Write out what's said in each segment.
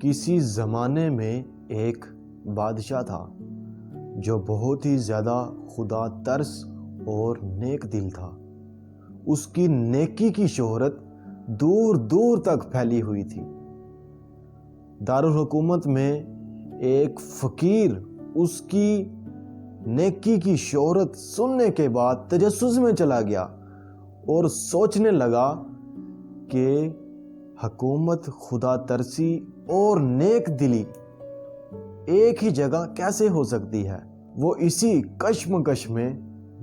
کسی زمانے میں ایک بادشاہ تھا جو بہت ہی زیادہ خدا ترس اور نیک دل تھا۔ اس کی نیکی کی شہرت دور دور تک پھیلی ہوئی تھی۔ دارالحکومت میں ایک فقیر اس کی نیکی کی شہرت سننے کے بعد تجسس میں چلا گیا اور سوچنے لگا کہ حکومت، خدا ترسی اور نیک دلی ایک ہی جگہ کیسے ہو سکتی ہے۔ وہ اسی کشمکش میں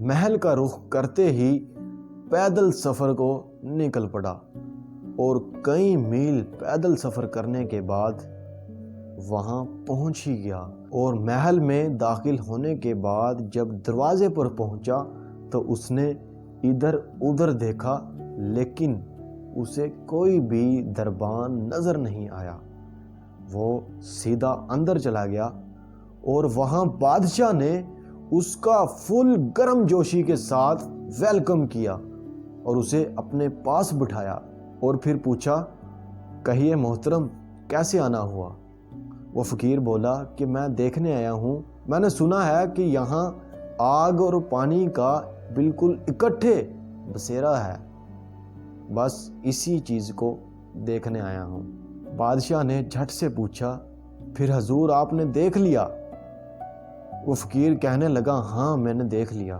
محل کا رخ کرتے ہی پیدل سفر کو نکل پڑا اور کئی میل پیدل سفر کرنے کے بعد وہاں پہنچ ہی گیا، اور محل میں داخل ہونے کے بعد جب دروازے پر پہنچا تو اس نے ادھر ادھر دیکھا، لیکن اسے کوئی بھی دربان نظر نہیں آیا۔ وہ سیدھا اندر چلا گیا اور وہاں بادشاہ نے اس کا فل گرم جوشی کے ساتھ ویلکم کیا اور اسے اپنے پاس بٹھایا اور پھر پوچھا، کہیے محترم کیسے آنا ہوا؟ وہ فقیر بولا کہ میں دیکھنے آیا ہوں، میں نے سنا ہے کہ یہاں آگ اور پانی کا بالکل اکٹھے بسیرا ہے، بس اسی چیز کو دیکھنے آیا ہوں۔ بادشاہ نے جھٹ سے پوچھا، پھر حضور آپ نے دیکھ لیا؟ وہ فقیر کہنے لگا، ہاں میں نے دیکھ لیا،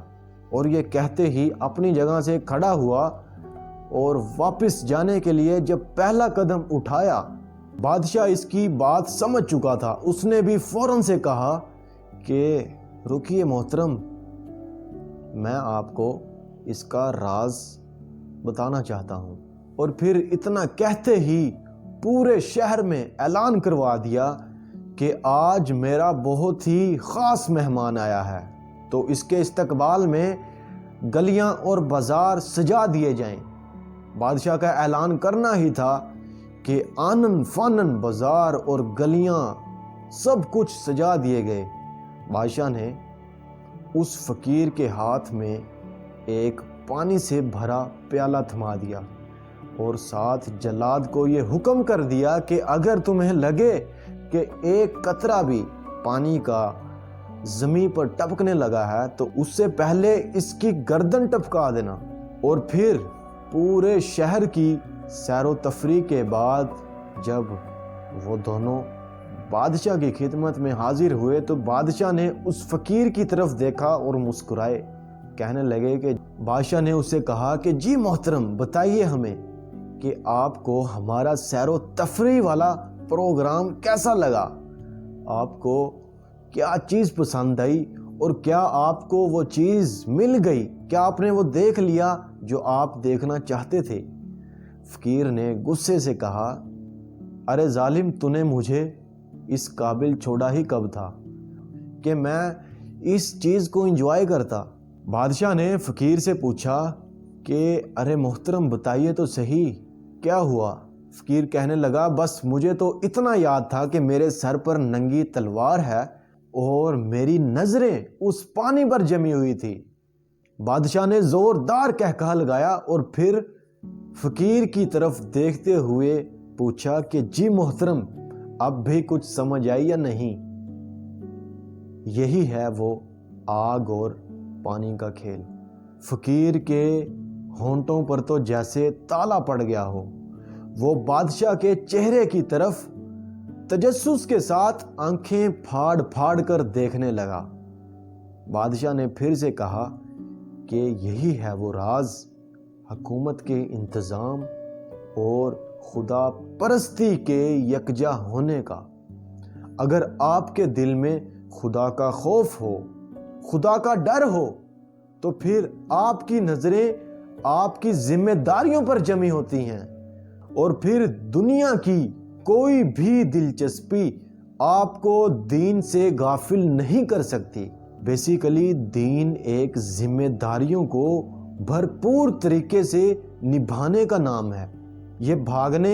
اور یہ کہتے ہی اپنی جگہ سے کھڑا ہوا اور واپس جانے کے لیے جب پہلا قدم اٹھایا، بادشاہ اس کی بات سمجھ چکا تھا۔ اس نے بھی فوراً سے کہا کہ رکیے محترم، میں آپ کو اس کا راز بتانا چاہتا ہوں، اور پھر اتنا کہتے ہی پورے شہر میں اعلان کروا دیا کہ آج میرا بہت ہی خاص مہمان آیا ہے، تو اس کے استقبال میں گلیاں اور بازار سجا دیے جائیں۔ بادشاہ کا اعلان کرنا ہی تھا کہ آنن فانن بازار اور گلیاں سب کچھ سجا دیے گئے۔ بادشاہ نے اس فقیر کے ہاتھ میں ایک پانی سے بھرا پیالہ تھما دیا اور ساتھ جلاد کو یہ حکم کر دیا کہ اگر تمہیں لگے کہ ایک قطرہ بھی پانی کا زمین پر ٹپکنے لگا ہے تو اس سے پہلے اس کی گردن ٹپکا دینا۔ اور پھر پورے شہر کی سیر و تفریح کے بعد جب وہ دونوں بادشاہ کی خدمت میں حاضر ہوئے تو بادشاہ نے اس فقیر کی طرف دیکھا اور مسکرائے۔ کہنے لگے کہ بادشاہ نے اسے کہا کہ جی محترم بتائیے ہمیں کہ آپ کو ہمارا سیر و تفریح والا پروگرام کیسا لگا؟ آپ کو کیا چیز پسند آئی اور کیا آپ کو وہ چیز مل گئی؟ کیا آپ نے وہ دیکھ لیا جو آپ دیکھنا چاہتے تھے؟ فقیر نے غصے سے کہا، ارے ظالم، تو نے مجھے اس قابل چھوڑا ہی کب تھا کہ میں اس چیز کو انجوائے کرتا؟ بادشاہ نے فقیر سے پوچھا کہ ارے محترم بتائیے تو صحیح کیا ہوا؟ فقیر کہنے لگا، بس مجھے تو اتنا یاد تھا کہ میرے سر پر ننگی تلوار ہے اور میری نظریں اس پانی پر جمی ہوئی تھی۔ بادشاہ نے زوردار قہقہہ لگایا اور پھر فقیر کی طرف دیکھتے ہوئے پوچھا کہ جی محترم اب بھی کچھ سمجھ آئی یا نہیں؟ یہی ہے وہ آگ اور پانی کا کھیل۔ فقیر کے ہونٹوں پر تو جیسے تالا پڑ گیا ہو۔ وہ بادشاہ کے چہرے کی طرف تجسس کے ساتھ آنکھیں پھاڑ پھاڑ کر دیکھنے لگا۔ بادشاہ نے پھر سے کہا کہ یہی ہے وہ راز حکومت کے انتظام اور خدا پرستی کے یکجا ہونے کا۔ اگر آپ کے دل میں خدا کا خوف ہو، خدا کا ڈر ہو، تو پھر آپ کی نظریں آپ کی ذمہ داریوں پر جمی ہوتی ہیں، اور پھر دنیا کی کوئی بھی دلچسپی آپ کو دین سے غافل نہیں کر سکتی۔ بیسیکلی دین ایک ذمہ داریوں کو بھرپور طریقے سے نبھانے کا نام ہے۔ یہ بھاگنے،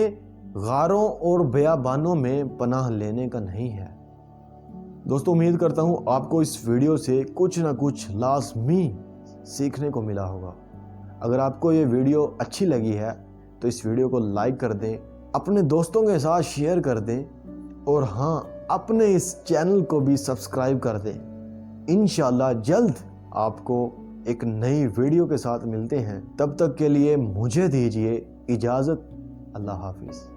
غاروں اور بیابانوں میں پناہ لینے کا نہیں ہے۔ دوستو امید کرتا ہوں آپ کو اس ویڈیو سے کچھ نہ کچھ لازمی سیکھنے کو ملا ہوگا۔ اگر آپ کو یہ ویڈیو اچھی لگی ہے تو اس ویڈیو کو لائک کر دیں، اپنے دوستوں کے ساتھ شیئر کر دیں، اور ہاں اپنے اس چینل کو بھی سبسکرائب کر دیں. انشاءاللہ جلد آپ کو ایک نئی ویڈیو کے ساتھ ملتے ہیں. تب تک کے لیے مجھے دیجیے اجازت. اللہ حافظ.